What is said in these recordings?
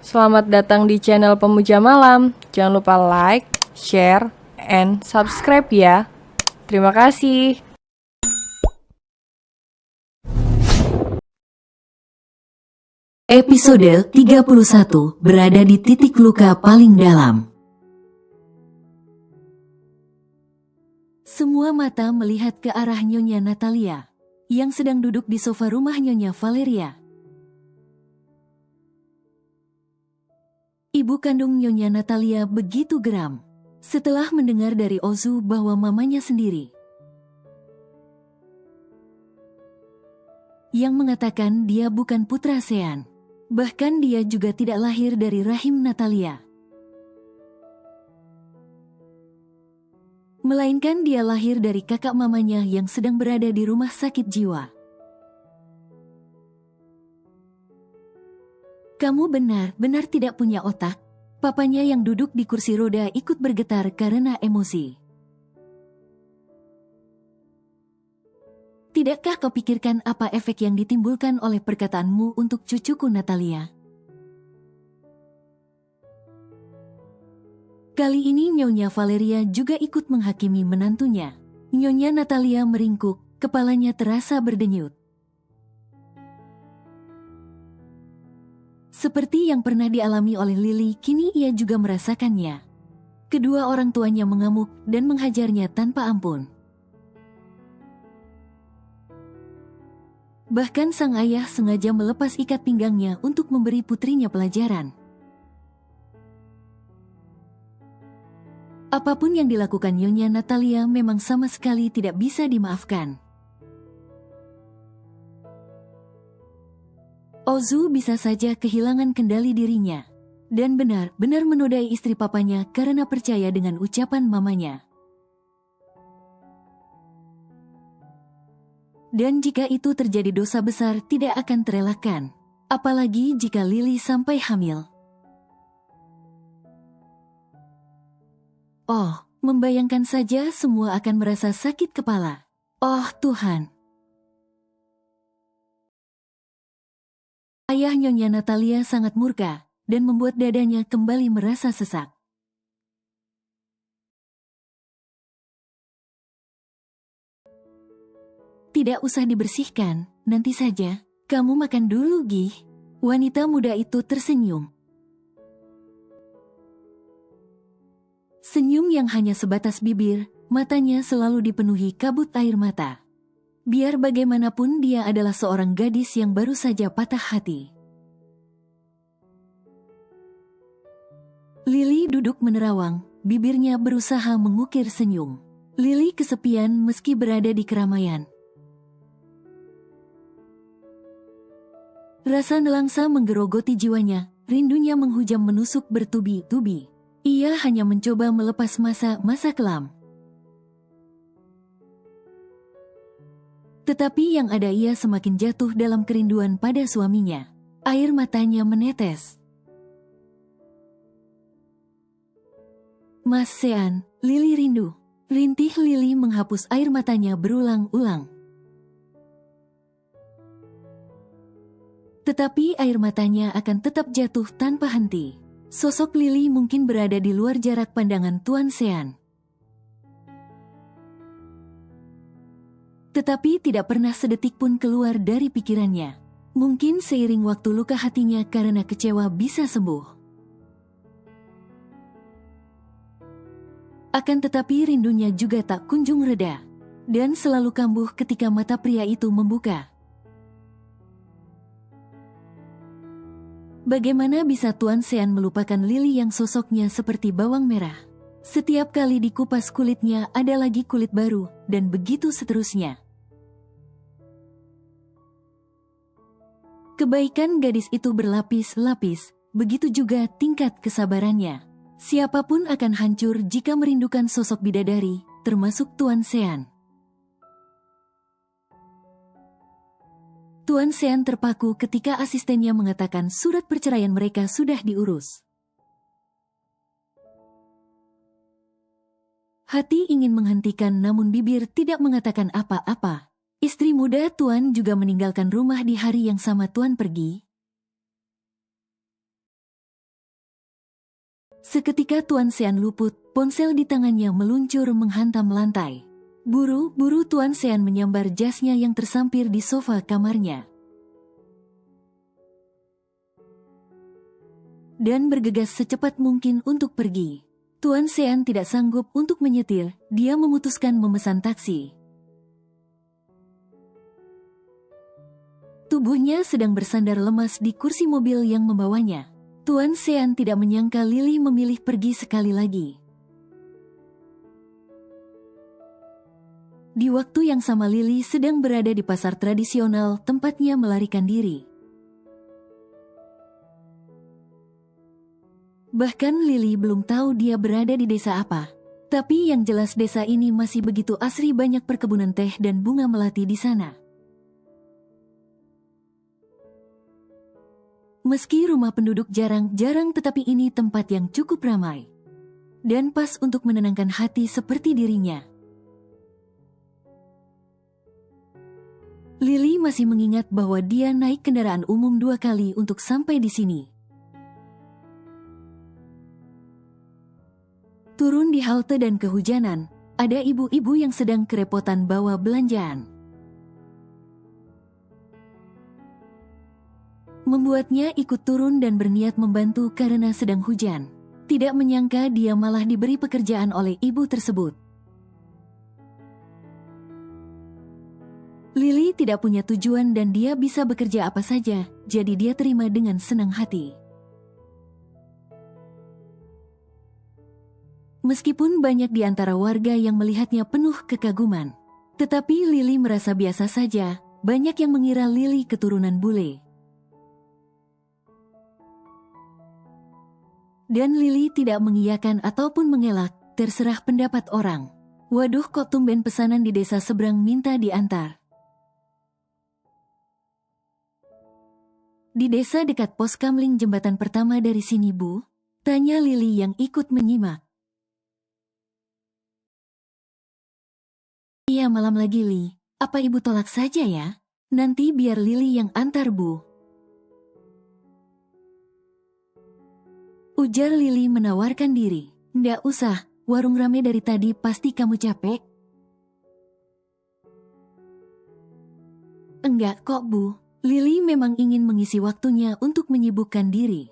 Selamat datang di channel Pemuja Malam. Jangan lupa like, share, and subscribe ya. Terima kasih. Episode 31 berada di titik luka paling dalam. Semua mata melihat ke arah Nyonya Natalia yang sedang duduk di sofa rumah Nyonya Valeria. Ibu kandung Nyonya Natalia begitu geram setelah mendengar dari Ozu bahwa mamanya sendiri yang mengatakan dia bukan putra Sean. Bahkan dia juga tidak lahir dari rahim Natalia, melainkan dia lahir dari kakak mamanya yang sedang berada di rumah sakit jiwa. Kamu benar-benar tidak punya otak. Papanya yang duduk di kursi roda ikut bergetar karena emosi. Tidakkah kau pikirkan apa efek yang ditimbulkan oleh perkataanmu untuk cucuku Natalia? Kali ini Nyonya Valeria juga ikut menghakimi menantunya. Nyonya Natalia meringkuk, kepalanya terasa berdenyut. Seperti yang pernah dialami oleh Lily, kini ia juga merasakannya. Kedua orang tuanya mengamuk dan menghajarnya tanpa ampun. Bahkan sang ayah sengaja melepas ikat pinggangnya untuk memberi putrinya pelajaran. Apapun yang dilakukan Nyonya Natalia memang sama sekali tidak bisa dimaafkan. Ozu bisa saja kehilangan kendali dirinya dan benar-benar menodai istri papanya karena percaya dengan ucapan mamanya. Dan jika itu terjadi, dosa besar tidak akan terelakkan, apalagi jika Lily sampai hamil. Oh, membayangkan saja semua akan merasa sakit kepala. Oh Tuhan. Ayah Nyonya Natalia sangat murka dan membuat dadanya kembali merasa sesak. Tidak usah dibersihkan, nanti saja. Kamu makan dulu, Gih. Wanita muda itu tersenyum. Senyum yang hanya sebatas bibir, matanya selalu dipenuhi kabut air mata. Biar bagaimanapun dia adalah seorang gadis yang baru saja patah hati. Lily duduk menerawang, bibirnya berusaha mengukir senyum. Lily kesepian meski berada di keramaian. Rasa nelangsa menggerogoti jiwanya, rindunya menghujam menusuk bertubi-tubi. Ia hanya mencoba melepas masa-masa kelam. Tetapi yang ada ia semakin jatuh dalam kerinduan pada suaminya. Air matanya menetes. Mas Sean, Lily rindu. Rintih Lily menghapus air matanya berulang-ulang. Tetapi air matanya akan tetap jatuh tanpa henti. Sosok Lily mungkin berada di luar jarak pandangan Tuan Sean. Tetapi tidak pernah sedetik pun keluar dari pikirannya. Mungkin seiring waktu luka hatinya karena kecewa bisa sembuh. Akan tetapi rindunya juga tak kunjung reda. Dan selalu kambuh ketika mata pria itu membuka. Bagaimana bisa Tuan Sean melupakan Lily yang sosoknya seperti bawang merah? Setiap kali dikupas kulitnya ada lagi kulit baru, dan begitu seterusnya. Kebaikan gadis itu berlapis-lapis, begitu juga tingkat kesabarannya. Siapapun akan hancur jika merindukan sosok bidadari, termasuk Tuan Sean. Tuan Sean terpaku ketika asistennya mengatakan surat perceraian mereka sudah diurus. Hati ingin menghentikan namun bibir tidak mengatakan apa-apa. Istri muda Tuan juga meninggalkan rumah di hari yang sama Tuan pergi. Seketika Tuan Sean luput, ponsel di tangannya meluncur menghantam lantai. Buru-buru Tuan Sean menyambar jasnya yang tersampir di sofa kamarnya. Dan bergegas secepat mungkin untuk pergi. Tuan Sean tidak sanggup untuk menyetir, dia memutuskan memesan taksi. Tubuhnya sedang bersandar lemas di kursi mobil yang membawanya. Tuan Sean tidak menyangka Lily memilih pergi sekali lagi. Di waktu yang sama Lily sedang berada di pasar tradisional, tempatnya melarikan diri. Bahkan Lily belum tahu dia berada di desa apa. Tapi yang jelas desa ini masih begitu asri, banyak perkebunan teh dan bunga melati di sana. Meski rumah penduduk jarang-jarang, tetapi ini tempat yang cukup ramai. Dan pas untuk menenangkan hati seperti dirinya. Lily masih mengingat bahwa dia naik kendaraan umum 2 kali untuk sampai di sini. Turun di halte dan kehujanan, ada ibu-ibu yang sedang kerepotan bawa belanjaan. Membuatnya ikut turun dan berniat membantu karena sedang hujan. Tidak menyangka dia malah diberi pekerjaan oleh ibu tersebut. Lily tidak punya tujuan dan dia bisa bekerja apa saja, jadi dia terima dengan senang hati. Meskipun banyak di antara warga yang melihatnya penuh kekaguman, tetapi Lily merasa biasa saja, banyak yang mengira Lily keturunan bule. Dan Lily tidak mengiyakan ataupun mengelak, terserah pendapat orang. Waduh, kok tumben pesanan di desa seberang minta diantar. Di desa dekat pos kamling jembatan pertama dari sini, Bu? Tanya Lily yang ikut menyimak. Iya, malam lagi, Li. Apa ibu tolak saja ya? Nanti biar Lily yang antar, Bu. Ujar Lily menawarkan diri. Nggak usah, warung rame dari tadi, pasti kamu capek. Enggak kok, Bu. Lily memang ingin mengisi waktunya untuk menyibukkan diri.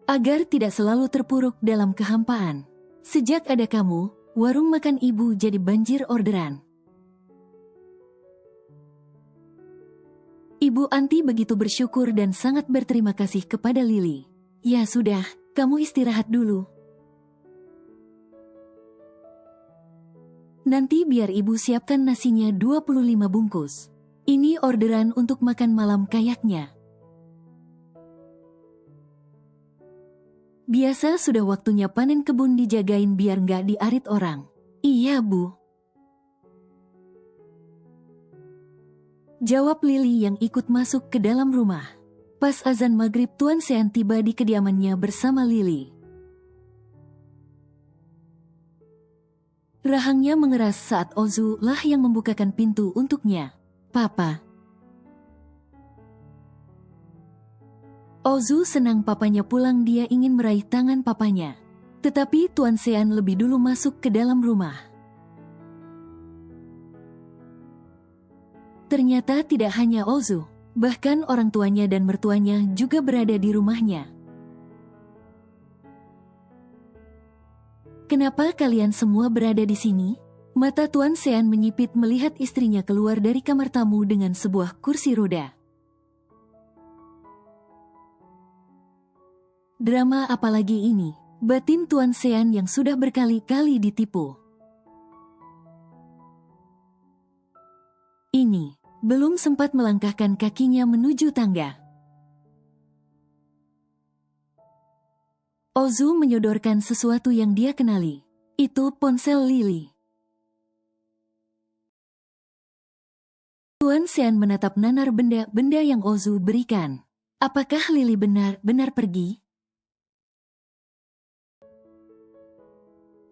Agar tidak selalu terpuruk dalam kehampaan. Sejak ada kamu, warung makan ibu jadi banjir orderan. Ibu Anti begitu bersyukur dan sangat berterima kasih kepada Lily. Ya sudah, kamu istirahat dulu. Nanti biar ibu siapkan nasinya 25 bungkus. Ini orderan untuk makan malam kayaknya. Biasa sudah waktunya panen kebun, dijagain biar nggak diarit orang. Iya, Bu. Jawab Lily yang ikut masuk ke dalam rumah. Pas azan maghrib, Tuan Sean tiba di kediamannya bersama Lily. Rahangnya mengeras saat Ozu lah yang membukakan pintu untuknya. Papa. Ozu senang papanya pulang, dia ingin meraih tangan papanya. Tetapi Tuan Sean lebih dulu masuk ke dalam rumah. Ternyata tidak hanya Ozu, bahkan orang tuanya dan mertuanya juga berada di rumahnya. Kenapa kalian semua berada di sini? Mata Tuan Sean menyipit melihat istrinya keluar dari kamar tamu dengan sebuah kursi roda. Drama apalagi ini? Batin Tuan Sean yang sudah berkali-kali ditipu. Ini belum sempat melangkahkan kakinya menuju tangga. Ozu menyodorkan sesuatu yang dia kenali. Itu ponsel Lily. Tuan Sean menatap nanar benda-benda yang Ozu berikan. Apakah Lily benar-benar pergi?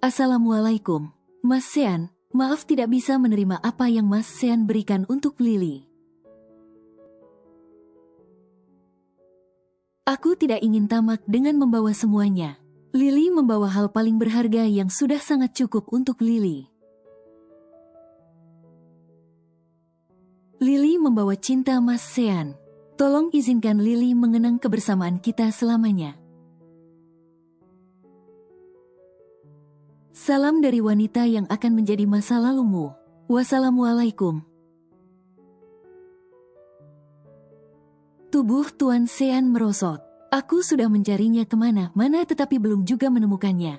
Assalamualaikum, Mas Sean. Maaf tidak bisa menerima apa yang Mas Sean berikan untuk Lily. Aku tidak ingin tamak dengan membawa semuanya. Lily membawa hal paling berharga yang sudah sangat cukup untuk Lily. Lily membawa cinta Mas Sean. Tolong izinkan Lily mengenang kebersamaan kita selamanya. Salam dari wanita yang akan menjadi masa lalumu. Wassalamualaikum. Tubuh Tuan Sean merosot. Aku sudah mencarinya kemana-mana tetapi belum juga menemukannya.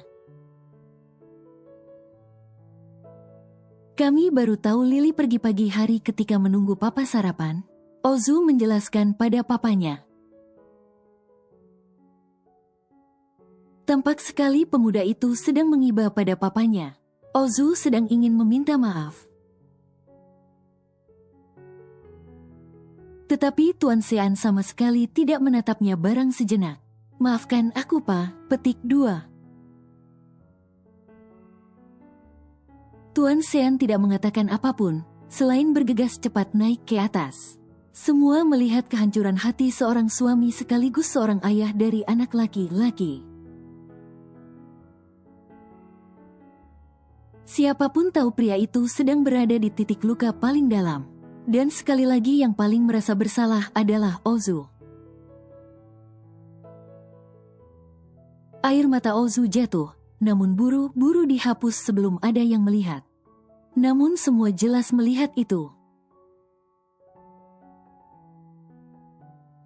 Kami baru tahu Lily pergi pagi hari ketika menunggu papa sarapan. Ozu menjelaskan pada papanya. Tampak sekali pemuda itu sedang mengiba pada papanya. Ozu sedang ingin meminta maaf. Tetapi Tuan Sean sama sekali tidak menatapnya barang sejenak. Maafkan aku, Pak. Petik 2. Tuan Sean tidak mengatakan apapun, selain bergegas cepat naik ke atas. Semua melihat kehancuran hati seorang suami sekaligus seorang ayah dari anak laki-laki. Siapapun tahu pria itu sedang berada di titik luka paling dalam. Dan sekali lagi yang paling merasa bersalah adalah Ozu. Air mata Ozu jatuh, namun buru-buru dihapus sebelum ada yang melihat. Namun semua jelas melihat itu.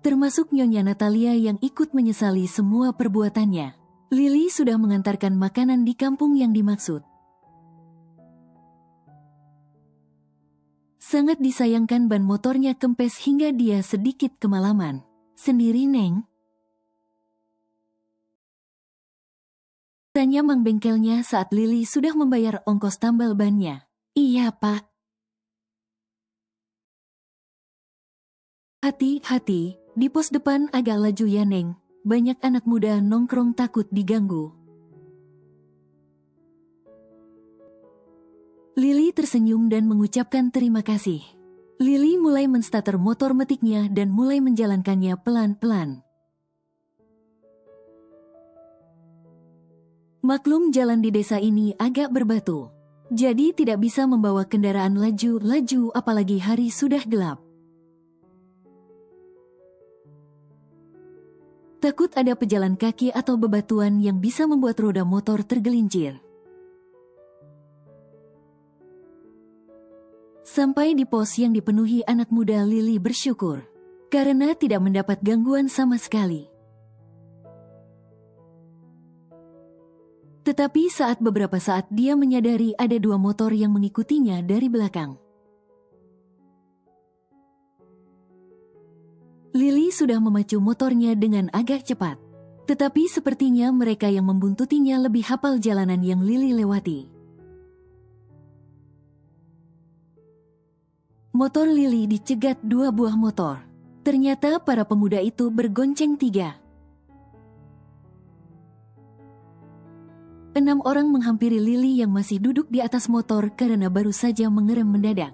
Termasuk Nyonya Natalia yang ikut menyesali semua perbuatannya. Lily sudah mengantarkan makanan di kampung yang dimaksud. Sangat disayangkan ban motornya kempes hingga dia sedikit kemalaman. Sendiri, Neng? Tanya mang bengkelnya saat Lily sudah membayar ongkos tambal bannya. Iya, Pak. Hati-hati, di pos depan agak laju ya, Neng. Banyak anak muda nongkrong takut diganggu. Lily tersenyum dan mengucapkan terima kasih. Lily mulai menstarter motor metiknya dan mulai menjalankannya pelan-pelan. Maklum jalan di desa ini agak berbatu. Jadi tidak bisa membawa kendaraan laju-laju apalagi hari sudah gelap. Takut ada pejalan kaki atau bebatuan yang bisa membuat roda motor tergelincir. Sampai di pos yang dipenuhi anak muda, Lily bersyukur. Karena tidak mendapat gangguan sama sekali. Tetapi beberapa saat dia menyadari ada 2 motor yang mengikutinya dari belakang. Lily sudah memacu motornya dengan agak cepat. Tetapi sepertinya mereka yang membuntutinya lebih hafal jalanan yang Lily lewati. Motor Lily dicegat 2 buah motor. Ternyata para pemuda itu bergonceng 3. 6 orang menghampiri Lily yang masih duduk di atas motor karena baru saja mengerem mendadak.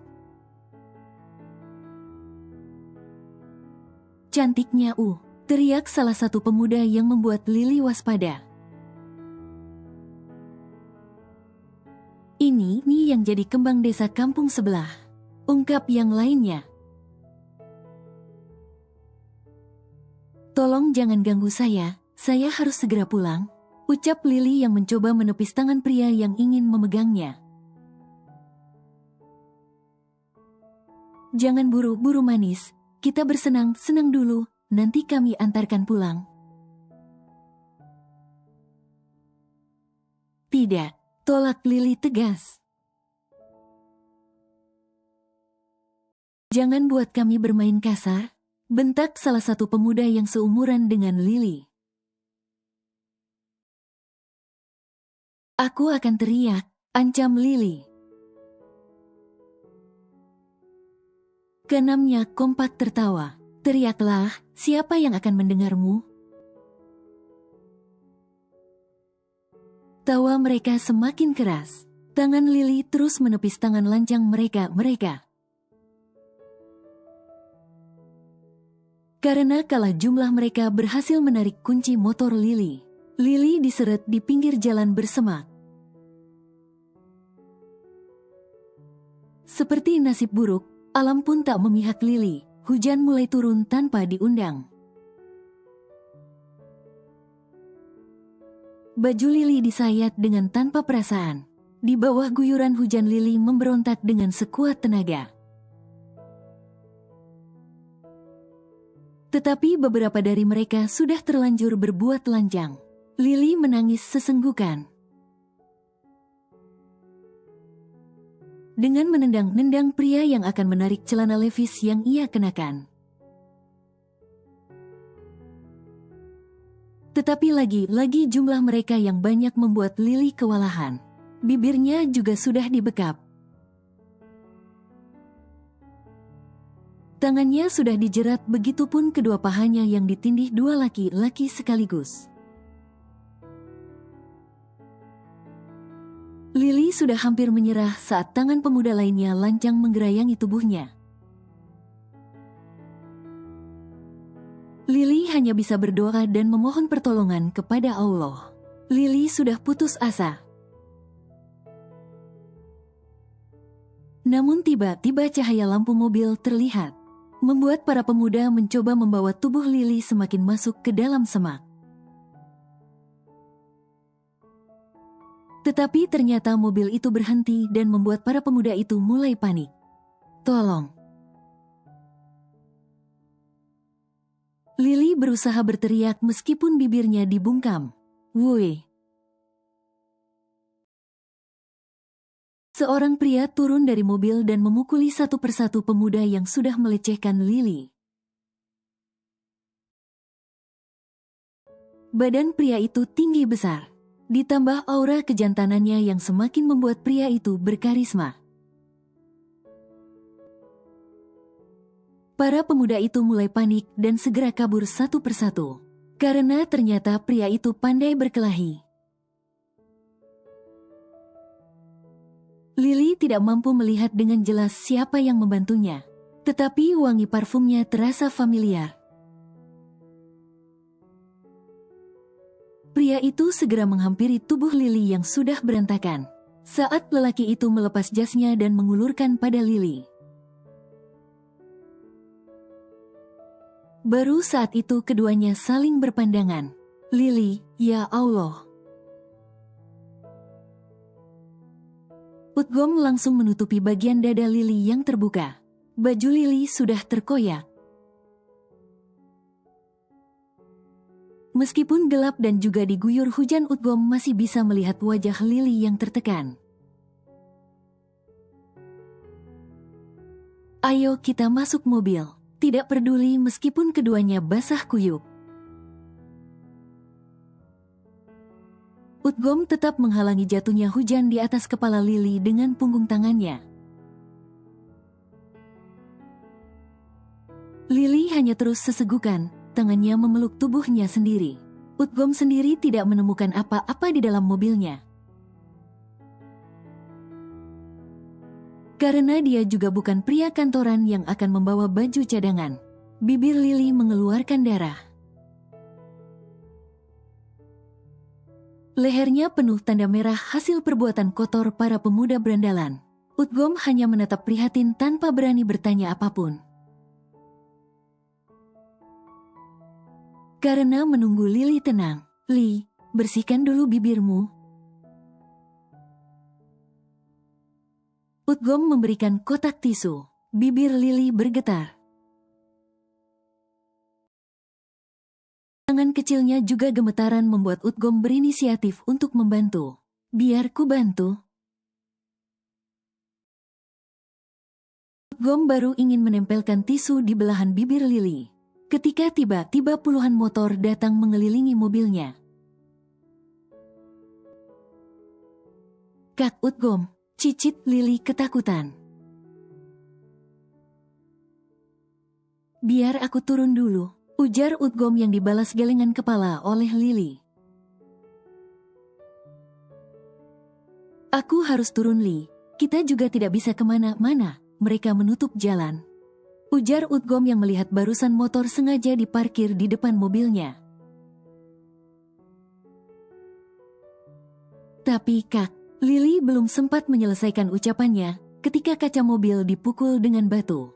Cantiknya, teriak salah satu pemuda yang membuat Lily waspada. Ini nih yang jadi kembang desa kampung sebelah, ungkap yang lainnya. Tolong jangan ganggu saya harus segera pulang, ucap Lily yang mencoba menepis tangan pria yang ingin memegangnya. Jangan buru-buru manis, kita bersenang-senang dulu, nanti kami antarkan pulang. Tidak, tolak Lily tegas. Jangan buat kami bermain kasar, bentak salah satu pemuda yang seumuran dengan Lily. Aku akan teriak, ancam Lily. Keenamnya kompak tertawa. Teriaklah, siapa yang akan mendengarmu? Tawa mereka semakin keras. Tangan Lily terus menepis tangan lancang mereka. Karena kalah jumlah mereka berhasil menarik kunci motor Lily. Lily diseret di pinggir jalan bersemak. Seperti nasib buruk, alam pun tak memihak Lily. Hujan mulai turun tanpa diundang. Baju Lily disayat dengan tanpa perasaan. Di bawah guyuran hujan Lily memberontak dengan sekuat tenaga. Tetapi beberapa dari mereka sudah terlanjur berbuat telanjang. Lily menangis sesenggukan. Dengan menendang-nendang pria yang akan menarik celana levis yang ia kenakan. Tetapi lagi-lagi jumlah mereka yang banyak membuat Lily kewalahan. Bibirnya juga sudah dibekap. Tangannya sudah dijerat, begitupun kedua pahanya yang ditindih dua laki-laki sekaligus. Lily sudah hampir menyerah saat tangan pemuda lainnya lancang menggerayangi tubuhnya. Lily hanya bisa berdoa dan memohon pertolongan kepada Allah. Lily sudah putus asa. Namun tiba-tiba cahaya lampu mobil terlihat, membuat para pemuda mencoba membawa tubuh Lily semakin masuk ke dalam semak. Tetapi ternyata mobil itu berhenti dan membuat para pemuda itu mulai panik. Tolong! Lily berusaha berteriak meskipun bibirnya dibungkam. Woi! Seorang pria turun dari mobil dan memukuli satu persatu pemuda yang sudah melecehkan Lily. Badan pria itu tinggi besar, ditambah aura kejantanannya yang semakin membuat pria itu berkarisma. Para pemuda itu mulai panik dan segera kabur satu persatu, karena ternyata pria itu pandai berkelahi. Lily tidak mampu melihat dengan jelas siapa yang membantunya, tetapi wangi parfumnya terasa familiar. Pria itu segera menghampiri tubuh Lily yang sudah berantakan, saat lelaki itu melepas jasnya dan mengulurkan pada Lily. Baru saat itu keduanya saling berpandangan. Lily, ya Allah! Utgom langsung menutupi bagian dada Lily yang terbuka. Baju Lily sudah terkoyak. Meskipun gelap dan juga diguyur hujan, Utgom masih bisa melihat wajah Lily yang tertekan. Ayo kita masuk mobil. Tidak peduli meskipun keduanya basah kuyup. Utgom tetap menghalangi jatuhnya hujan di atas kepala Lily dengan punggung tangannya. Lily hanya terus sesegukan, tangannya memeluk tubuhnya sendiri. Utgom sendiri tidak menemukan apa-apa di dalam mobilnya. Karena dia juga bukan pria kantoran yang akan membawa baju cadangan. Bibir Lily mengeluarkan darah. Lehernya penuh tanda merah hasil perbuatan kotor para pemuda berandalan. Utgom hanya menatap prihatin tanpa berani bertanya apapun. Karena menunggu Lily tenang, Li, bersihkan dulu bibirmu. Utgom memberikan kotak tisu. Bibir Lily bergetar. Tangan kecilnya juga gemetaran membuat Utgom berinisiatif untuk membantu. Biar ku bantu. Utgom baru ingin menempelkan tisu di belahan bibir Lily, ketika tiba-tiba puluhan motor datang mengelilingi mobilnya. Kak Utgom, cicit Lily ketakutan. Biar aku turun dulu, ujar Utgom yang dibalas gelengan kepala oleh Lily. Aku harus turun Li, kita juga tidak bisa kemana-mana, mereka menutup jalan. Ujar Utgom yang melihat barusan motor sengaja diparkir di depan mobilnya. Tapi Kak, Lily belum sempat menyelesaikan ucapannya ketika kaca mobil dipukul dengan batu.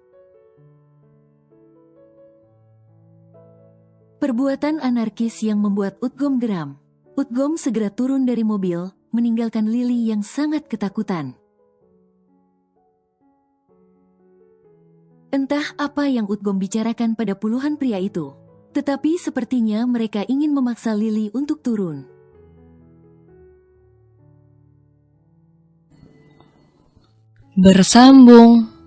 Perbuatan anarkis yang membuat Utgom geram. Utgom segera turun dari mobil, meninggalkan Lily yang sangat ketakutan. Entah apa yang Utgom bicarakan pada puluhan pria itu, tetapi sepertinya mereka ingin memaksa Lily untuk turun. Bersambung.